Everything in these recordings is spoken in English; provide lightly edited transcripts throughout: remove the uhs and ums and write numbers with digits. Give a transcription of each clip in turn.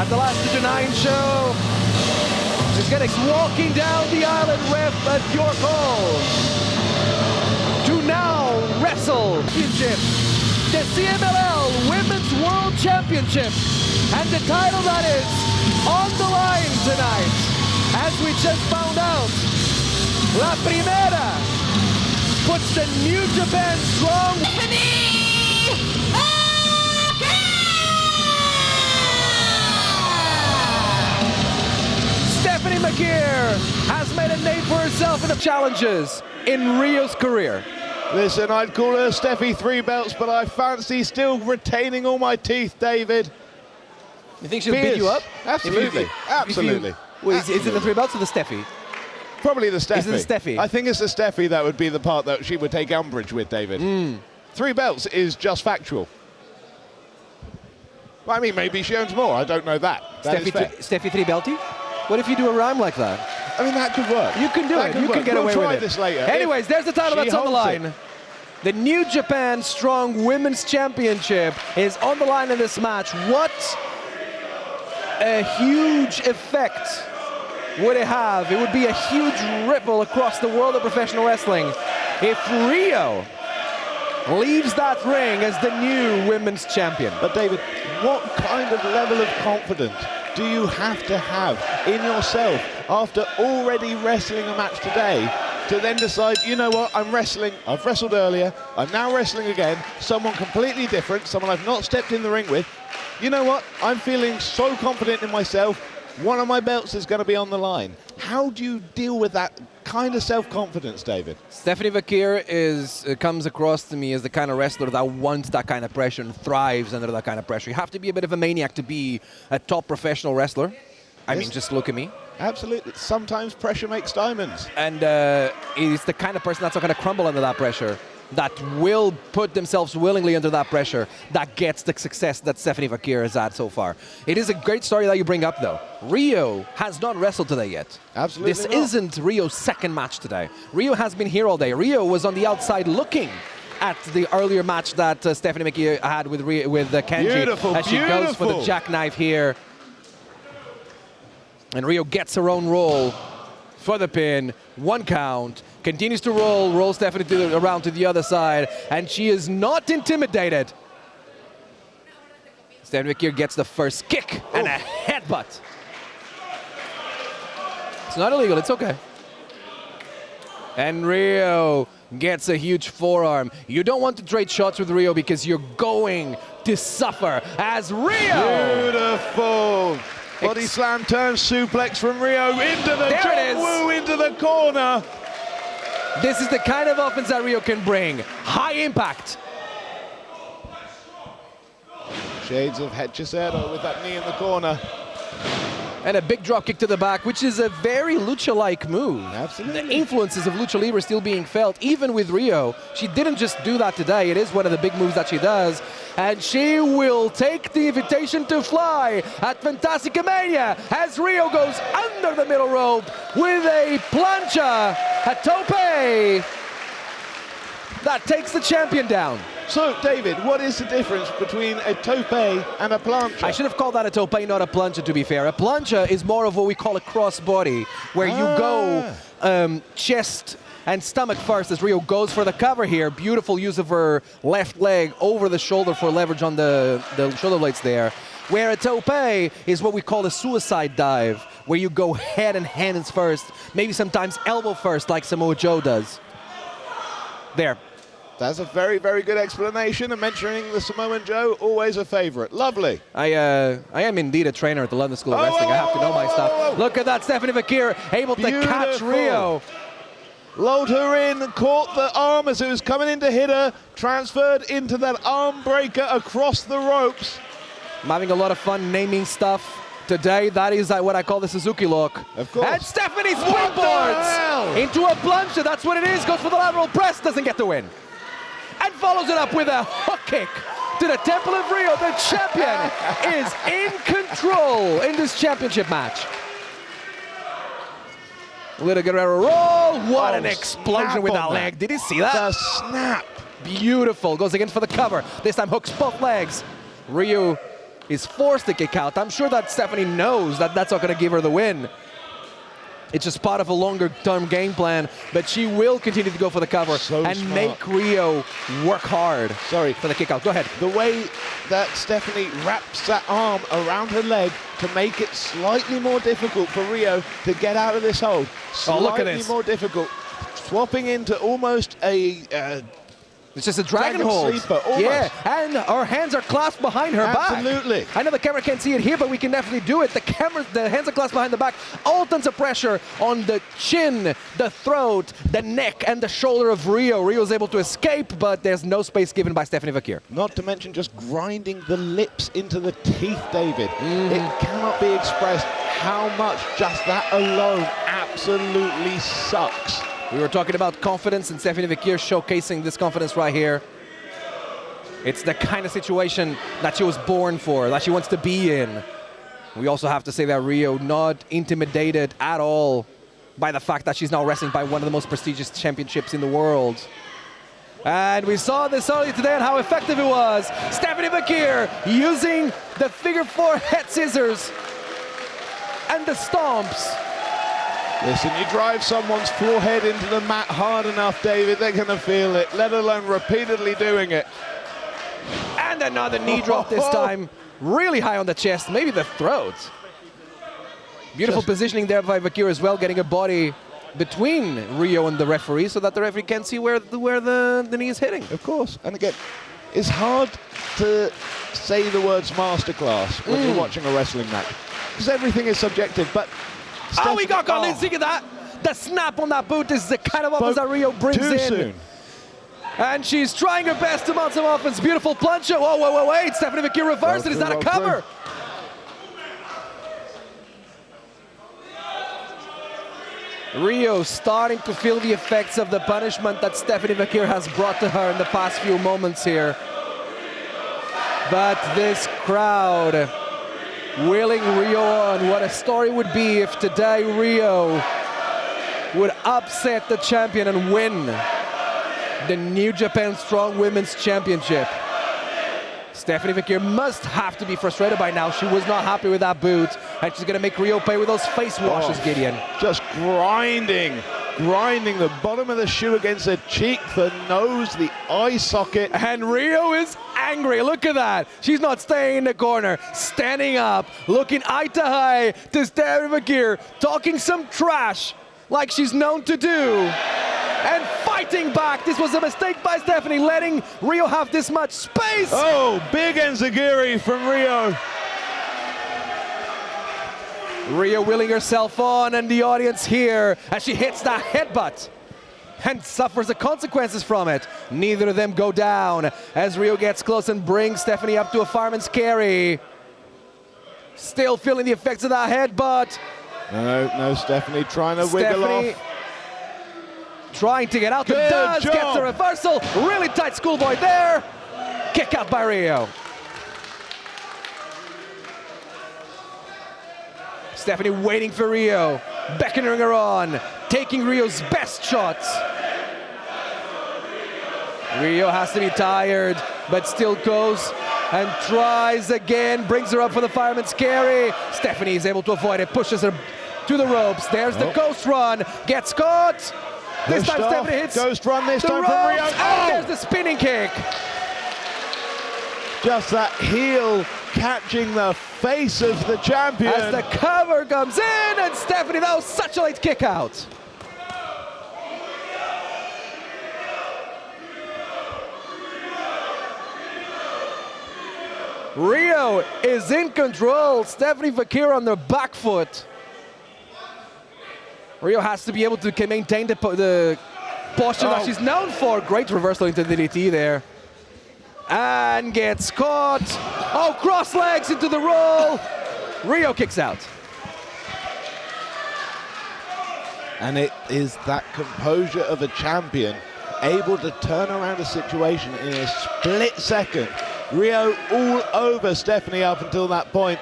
at the last 2-9 show. Is getting walking down the island ref at your call to now wrestle championship, the CMLL Women's World Championship, and the title that is on the line tonight. As we just found out, La Primera puts the New Japan Strong Vaquer has made a name for herself in the challenges in Rio's career. Listen, I'd call her Steffi 3 belts, but I fancy still retaining all my teeth, David. You think she'll beat you up? Absolutely. Absolutely. Is it the 3 belts or the Steffi? Probably the Steffi. Is it the Steffi? I think it's the Steffi that would be the part that she would take umbrage with, David. 3 belts is just factual. Well, I mean, maybe she owns more. I don't know that. Steffi 3 belty? What if you do a rhyme like that? I mean, that could work. You can do it. You can get away with it. We'll try this later. Anyways, there's the title that's on the line. The New Japan Strong Women's Championship is on the line in this match. What a huge effect would it have? It would be a huge ripple across the world of professional wrestling if Rio leaves that ring as the new women's champion. But David, what kind of level of confidence do you have in yourself after already wrestling a match today to then decide, you know what, I'm wrestling, I've wrestled earlier, I'm now wrestling again, someone completely different, someone I've not stepped in the ring with. You know what, I'm feeling so confident in myself, one of my belts is going to be on the line. How do you deal with that kind of self-confidence, David? Stephanie Vaquer comes across to me as the kind of wrestler that wants that kind of pressure and thrives under that kind of pressure. You have to be a bit of a maniac to be a top professional wrestler. I mean, just look at me. Absolutely. Sometimes pressure makes diamonds. And he's the kind of person that's not going to crumble under that pressure, that will put themselves willingly under that pressure, that gets the success that Stephanie Vaquer has had so far. It is a great story that you bring up, though. Rio has not wrestled today yet. Absolutely This not. isn't Rio's second match today. Rio has been here all day. Rio was on the outside looking at the earlier match that Stephanie Vaquer had with Kenji. Beautiful, as she goes for the jackknife here. And Rio gets her own roll for the pin. 1 count. Continues to roll Stephanie around to the other side, and she is not intimidated. Stephanie Vaquer gets the first kick and a headbutt. It's not illegal, it's okay. And Rio gets a huge forearm. You don't want to trade shots with Rio because you're going to suffer as Rio. Beautiful. Body slam turn suplex from Rio into the John Woo into the corner. This is the kind of offense that Rio can bring. High impact. Shades of Hechicero with that knee in the corner. And a big drop kick to the back, which is a very lucha-like move. Absolutely. The influences of lucha libre still being felt, even with Rio. She didn't just do that today. It is one of the big moves that she does. And she will take the invitation to fly at Fantastica Mania as Rio goes under the middle rope with a plancha, a tope that takes the champion down. So, David, what is the difference between a tope and a plancha? I should have called that a tope, not a plancha, to be fair. A plancha is more of what we call a crossbody, where you go chest and stomach first as Rio goes for the cover here. Beautiful use of her left leg over the shoulder for leverage on the shoulder blades there. Where a tope is what we call a suicide dive, where you go head and hands first, maybe sometimes elbow first, like Samoa Joe does. There. That's a very, very good explanation, and mentioning the Samoan Joe, always a favorite. Lovely. I am indeed a trainer at the London School of Wrestling. I have to know my stuff. Look at that, Stephanie Vaquer able to catch Rio. Lulled her in, caught the arm as it was coming in to hit her, transferred into that arm breaker across the ropes. I'm having a lot of fun naming stuff today. That is what I call the Suzuki look. Of course. And Stephanie springboards into a plancha. That's what it is. Goes for the lateral press, doesn't get the win. And follows it up with a hook kick to the Temple of Rio. The champion is in control in this championship match. Little Guerrero roll. What an explosion with that leg. Did you see that? The snap. Beautiful. Goes again for the cover. This time hooks both legs. Rio is forced to kick out. I'm sure that Stephanie knows that that's not going to give her the win. It's just part of a longer-term game plan, but she will continue to go for the cover and make Rio work hard for the kick out. Go ahead. The way that Stephanie wraps that arm around her leg to make it slightly more difficult for Rio to get out of this hold. Look at this. Slightly more difficult. Swapping into almost a... it's just a dragon hold. Sleeper, yeah, and our hands are clasped behind her back. Absolutely. I know the camera can't see it here, but we can definitely do it. The hands are clasped behind the back. All tons of pressure on the chin, the throat, the neck, and the shoulder of Rio. Rio's able to escape, but there's no space given by Stephanie Vaquer. Not to mention just grinding the lips into the teeth, David. It cannot be expressed how much just that alone absolutely sucks. We were talking about confidence, and Stephanie Vaquer showcasing this confidence right here. It's the kind of situation that she was born for, that she wants to be in. We also have to say that Rio not intimidated at all by the fact that she's now wrestling by one of the most prestigious championships in the world. And we saw this earlier today and how effective it was. Stephanie Vaquer using the figure 4 head scissors and the stomps. Listen, you drive someone's forehead into the mat hard enough, David, they're going to feel it, let alone repeatedly doing it. And another knee drop this time. Really high on the chest, maybe the throat. Beautiful positioning there by Vaquer as well, getting a body between Rio and the referee so that the referee can see where the knee is hitting. Of course. And again, it's hard to say the words masterclass when you're watching a wrestling match, because everything is subjective, but we got caught. Look at that. The snap on that boot is the kind of offense that Rio brings in. Soon. And she's trying her best to mount some offense. Beautiful plunger. Whoa, wait. Stephanie Vaquer reversed it. Is that a cover? Rio starting to feel the effects of the punishment that Stephanie Vaquer has brought to her in the past few moments here. But this crowd willing Rio on. What a story would be if today Rio would upset the champion and win the New Japan Strong Women's Championship. Stephanie Vaquer must have to be frustrated by now. She was not happy with that boot, and she's going to make Rio pay with those face washes, Gideon. Just grinding the bottom of the shoe against the cheek, the nose, the eye socket. And Rio is angry. Look at that. She's not staying in the corner. Standing up, looking eye to eye to Stephanie Vaquer, talking some trash like she's known to do. And fighting back. This was a mistake by Stephanie, letting Rio have this much space. Oh, big enziguri from Rio. Rio willing herself on, and the audience here as she hits that headbutt and suffers the consequences from it. Neither of them go down as Rio gets close and brings Stephanie up to a fireman's carry. Still feeling the effects of that headbutt. No, Stephanie trying to wiggle off. Trying to get out, and does, gets the reversal. Really tight schoolboy there. Kick out by Rio. Stephanie waiting for Rio, beckoning her on, taking Rio's best shots. Rio has to be tired, but still goes and tries again, brings her up for the fireman's carry. Stephanie is able to avoid it, pushes her to the ropes. There's the ghost run, gets caught. This time Stephanie hits ghost run this time ropes, from Rio. and there's the spinning kick. Just that heel catching the face of the champion. As the cover comes in, and Stephanie, that was such a late kick out. Rio is in control. Stephanie Vaquer on the back foot. Rio has to be able to maintain the posture that she's known for. Great reversal into the DDT there. And gets caught. Oh, cross legs into the roll. Rio kicks out. And it is that composure of a champion, able to turn around a situation in a split second. Rio all over Stephanie up until that point.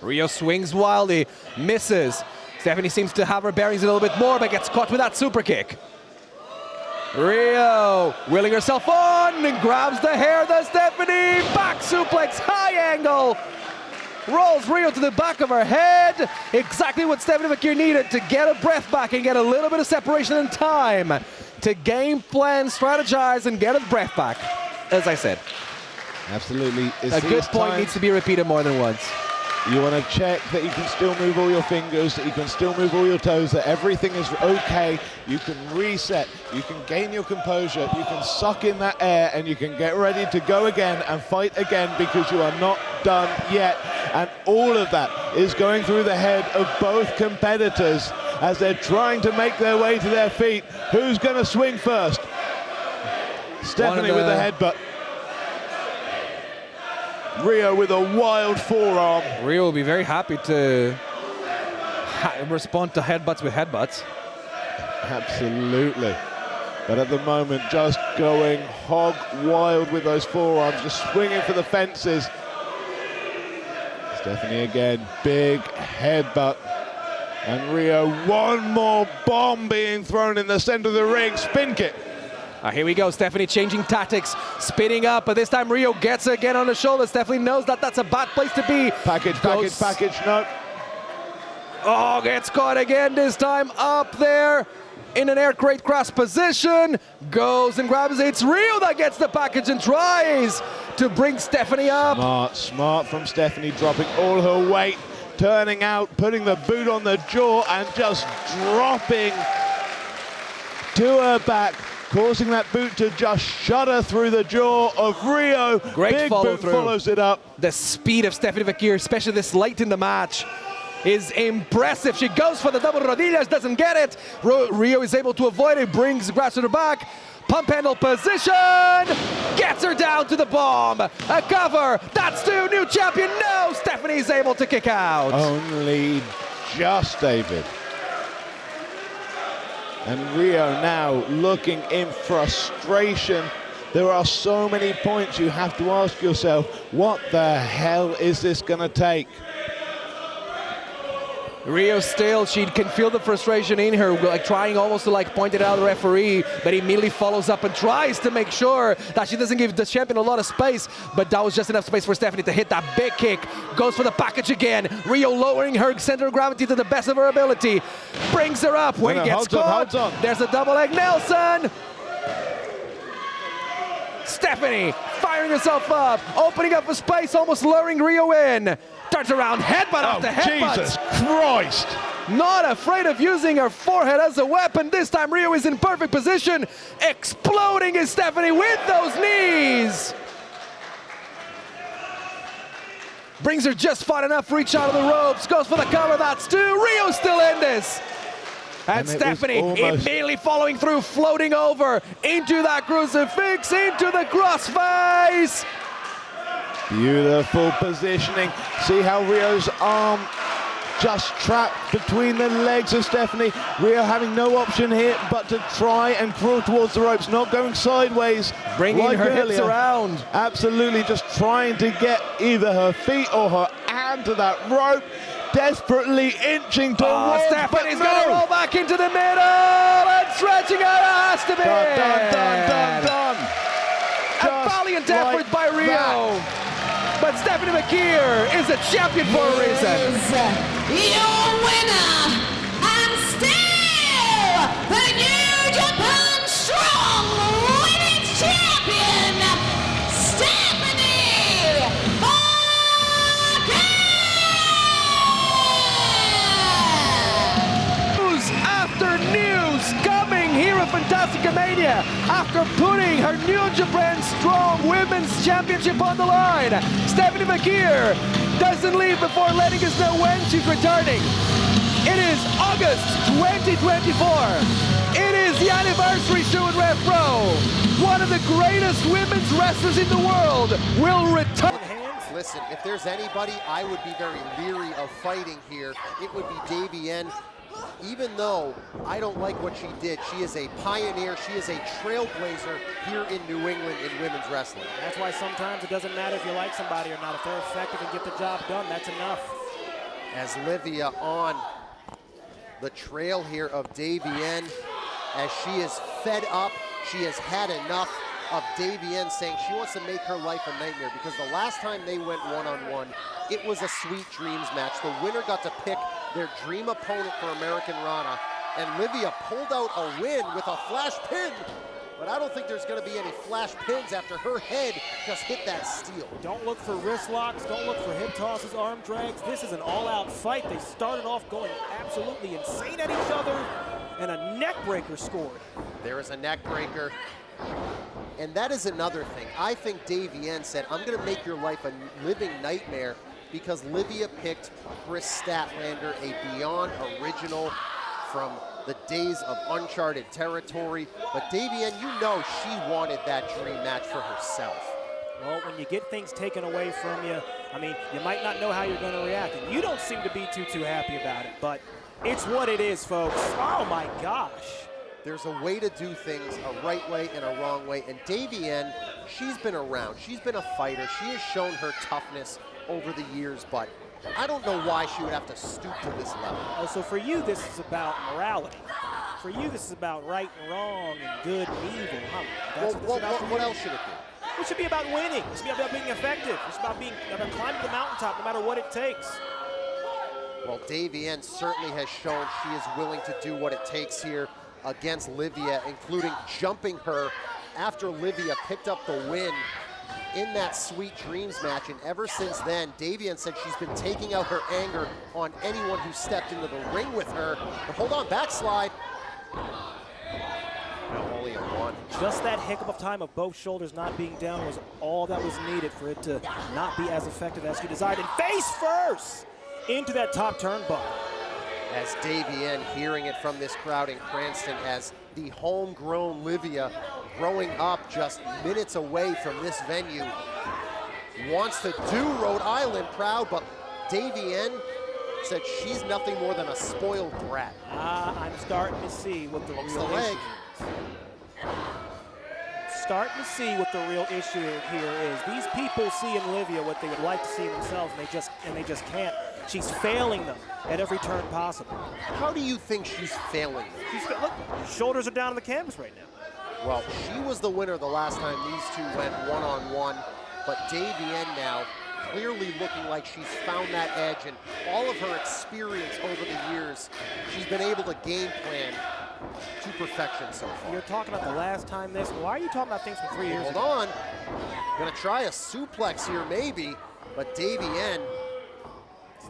Rio swings wildly, misses. Stephanie seems to have her bearings a little bit more, but gets caught with that super kick. Rio willing herself on and grabs the hair. The Stephanie back suplex, high angle, rolls Rio to the back of her head. Exactly what Stephanie Vaquer needed to get her breath back and get a little bit of separation and time to game plan, strategize, and get her breath back, as I said. Absolutely. A good point needs to be repeated more than once. You want to check that you can still move all your fingers, that you can still move all your toes, that everything is okay. You can reset, you can gain your composure, you can suck in that air, and you can get ready to go again and fight again, because you are not done yet. And all of that is going through the head of both competitors as they're trying to make their way to their feet. Who's going to swing first? Stephanie with the headbutt. Rio with a wild forearm. Rio will be very happy to respond to headbutts with headbutts. Absolutely. But at the moment, just going hog wild with those forearms, just swinging for the fences. Stephanie again, big headbutt. And Rio, one more bomb being thrown in the center of the ring. Spin kick. Here we go, Stephanie changing tactics, spinning up, but this time Rio gets her again on the shoulder. Stephanie knows that that's a bad place to be. Package, no. Oh, gets caught again, this time up there in an air crate grasp position. Goes and grabs it. It's Rio that gets the package and tries to bring Stephanie up. Smart from Stephanie, dropping all her weight, turning out, putting the boot on the jaw and just dropping to her back, causing that boot to just shudder through the jaw of Rio. Great Big follow boot through. Follows it up. The speed of Stephanie Vaquer, especially this late in the match, is impressive. She goes for the double rodillas, doesn't get it. Rio is able to avoid it, grabs her back. Pump handle position, gets her down to the bomb. A cover, that's two, new champion. No, Stephanie's able to kick out. Only just, David. And Rio now looking in frustration. There are so many points you have to ask yourself, what the hell is this gonna take? Rio still, she can feel the frustration in her, like trying almost to like point it out the referee, but he immediately follows up and tries to make sure that she doesn't give the champion a lot of space, but that was just enough space for Stephanie to hit that big kick. Goes for the package again. Rio lowering her center of gravity to the best of her ability. Brings her up. When he gets caught, there's a double leg Nelson. Stephanie firing herself up, opening up a space, almost luring Rio in. Turns around, headbutt after headbutt. Jesus Christ! Not afraid of using her forehead as a weapon. This time Rio is in perfect position. Exploding is Stephanie with those knees. Brings her just far enough, reach out of the ropes. Goes for the cover, that's two. Rio's still in this. And Stephanie immediately following through, floating over into that crucifix, into the crossface. Beautiful positioning. See how Rio's arm just trapped between the legs of Stephanie. Rio having no option here but to try and crawl towards the ropes, not going sideways. Bringing her hips around. Absolutely, just trying to get either her feet or her hand to that rope. Desperately inching towards. Stephanie's going to roll back into the middle and stretching out. Has to be. Done. A valiant effort by Rio. But Stephanie Vaquer is a champion for a reason. Your winner and still the New Japan Strong Women's Champion, Stephanie Vaquer. News after news coming here at Fantastica Mania after putting her New Japan Strong Women's Championship on the line. Stephanie Vaquer doesn't leave before letting us know when she's returning. It is August 2024. It is the anniversary show at Rev Pro. One of the greatest women's wrestlers in the world will return. Listen, if there's anybody I would be very leery of fighting here, it would be Davienne. Even though I don't like what she did, she is a pioneer, she is a trailblazer here in New England in women's wrestling. That's why sometimes it doesn't matter if you like somebody or not. If they're effective and get the job done, that's enough. As Livia on the trail here of Davienne, as she is fed up, she has had enough. of Davienne saying she wants to make her life a nightmare, because the last time they went one-on-one, it was a Sweet Dreams match. The winner got to pick their dream opponent for American Rana, and Livia pulled out a win with a flash pin. But I don't think there's going to be any flash pins after her head just hit that steel. Don't look for wrist locks. Don't look for hip tosses, arm drags. This is an all-out fight. They started off going absolutely insane at each other, and a neck breaker scored. There is a neck breaker. And that is another thing. I think Davienne said, I'm going to make your life a living nightmare, because Livia picked Chris Statlander, a Beyond original from the days of Uncharted Territory. But Davienne, you know she wanted that dream match for herself. Well, when you get things taken away from you, I mean, you might not know how you're going to react. And you don't seem to be too happy about it, but it's what it is, folks. Oh my gosh. There's a way to do things, a right way and a wrong way. And Davienne, she's been around. She's been a fighter. She has shown her toughness over the years, but I don't know why she would have to stoop to this level. Oh, so for you, this is about morality. For you, this is about right and wrong and good and evil, huh? That's What else should it be? It should be about winning. It should be about being effective. It's about climbing the mountaintop no matter what it takes. Well, Davienne certainly has shown she is willing to do what it takes here against Livia, including jumping her after Livia picked up the win in that Sweet Dreams match. And ever since then, Davienne said she's been taking out her anger on anyone who stepped into the ring with her. But hold on, backslide. No, only a one. Just that hiccup of time of both shoulders not being down was all that was needed for it to not be as effective as she desired. And face first into that top turnbuckle. As Davienne, hearing it from this crowd in Cranston, as the homegrown Livia, growing up just minutes away from this venue, wants to do Rhode Island proud, but Davienne said she's nothing more than a spoiled brat. I'm starting to see what the Hooks real the leg. issue is. Starting to see what the real issue here is. These people see in Livia what they would like to see in themselves, and they just can't. She's failing them at every turn possible. How do you think she's failing? Look, her shoulders are down on the canvas right now. Well, she was the winner the last time these two went one-on-one, but Davienne now clearly looking like she's found that edge, and all of her experience over the years, she's been able to game plan to perfection so far. You're talking about the last time this. Why are you talking about things from 3 years Hold ago? on. Gonna try a suplex here maybe, but Davienne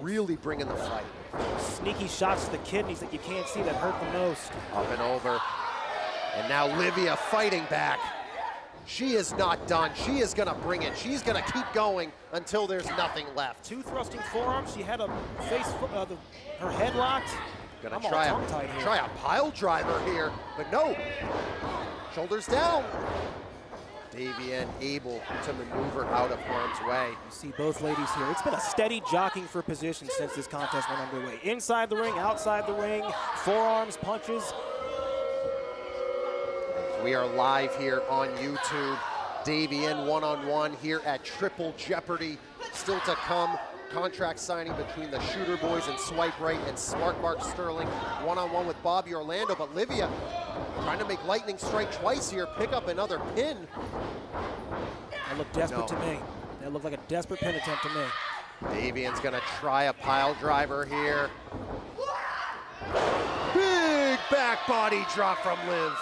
really bringing the fight. Sneaky shots to the kidneys that you can't see that hurt the most. Up and over. And now Livia fighting back. She is not done. She is gonna bring it. She's gonna keep going until there's nothing left. Two thrusting forearms. She had a her head locked. Gonna I'm all try tongue-tied here. a pile driver here, but no. Shoulders down. Davienne able to maneuver out of harm's way. You see both ladies here. It's been a steady jockeying for position since this contest went underway. Inside the ring, outside the ring, forearms, punches. We are live here on YouTube. Davienne one-on-one here at Triple Jeopardy. Still to come, contract signing between the Shooter Boys and Swipe Right and Smart Mark Sterling. One-on-one with Bobby Orlando, but Livia trying to make lightning strike twice here, pick up another pin. That looked desperate to me. That looked like a desperate pin attempt to me. Davienne's gonna try a pile driver here. Big back body drop from Liv.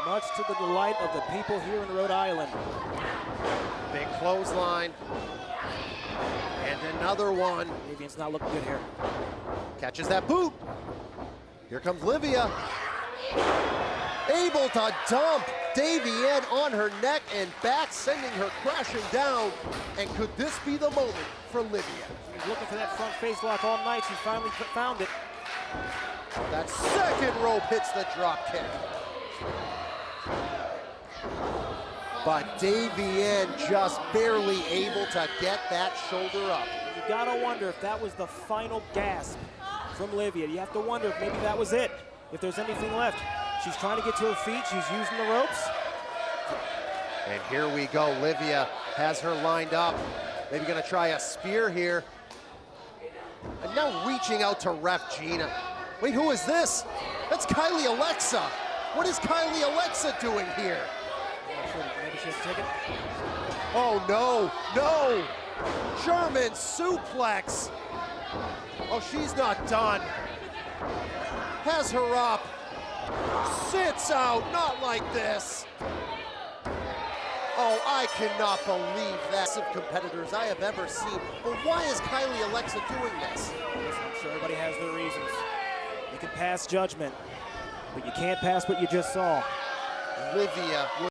Much to the delight of the people here in Rhode Island. Big clothesline. And another one. Davienne's not looking good here. Catches that boot. Here comes Livia. Able to dump Davienne on her neck and back, sending her crashing down. And could this be the moment for Livia? She's looking for that front face lock all night. She finally found it. That second rope hits the drop kick. But Davienne just barely able to get that shoulder up. You gotta wonder if that was the final gasp from Livia. You have to wonder if maybe that was it, if there's anything left. She's trying to get to her feet. She's using the ropes. And here we go. Livia has her lined up. Maybe gonna try a spear here. And now reaching out to ref Gina. Wait, who is this? That's Kylie Alexa. What is Kylie Alexa doing here? Maybe She has a ticket. Oh, no, no! German suplex! Oh, she's not done. Has her up. Sits out, not like this. Oh, I cannot believe that. Of competitors I have ever seen. But why is Kylie Alexa doing this? Listen, I'm sure everybody has their reasons. You can pass judgment, but you can't pass what you just saw. Livia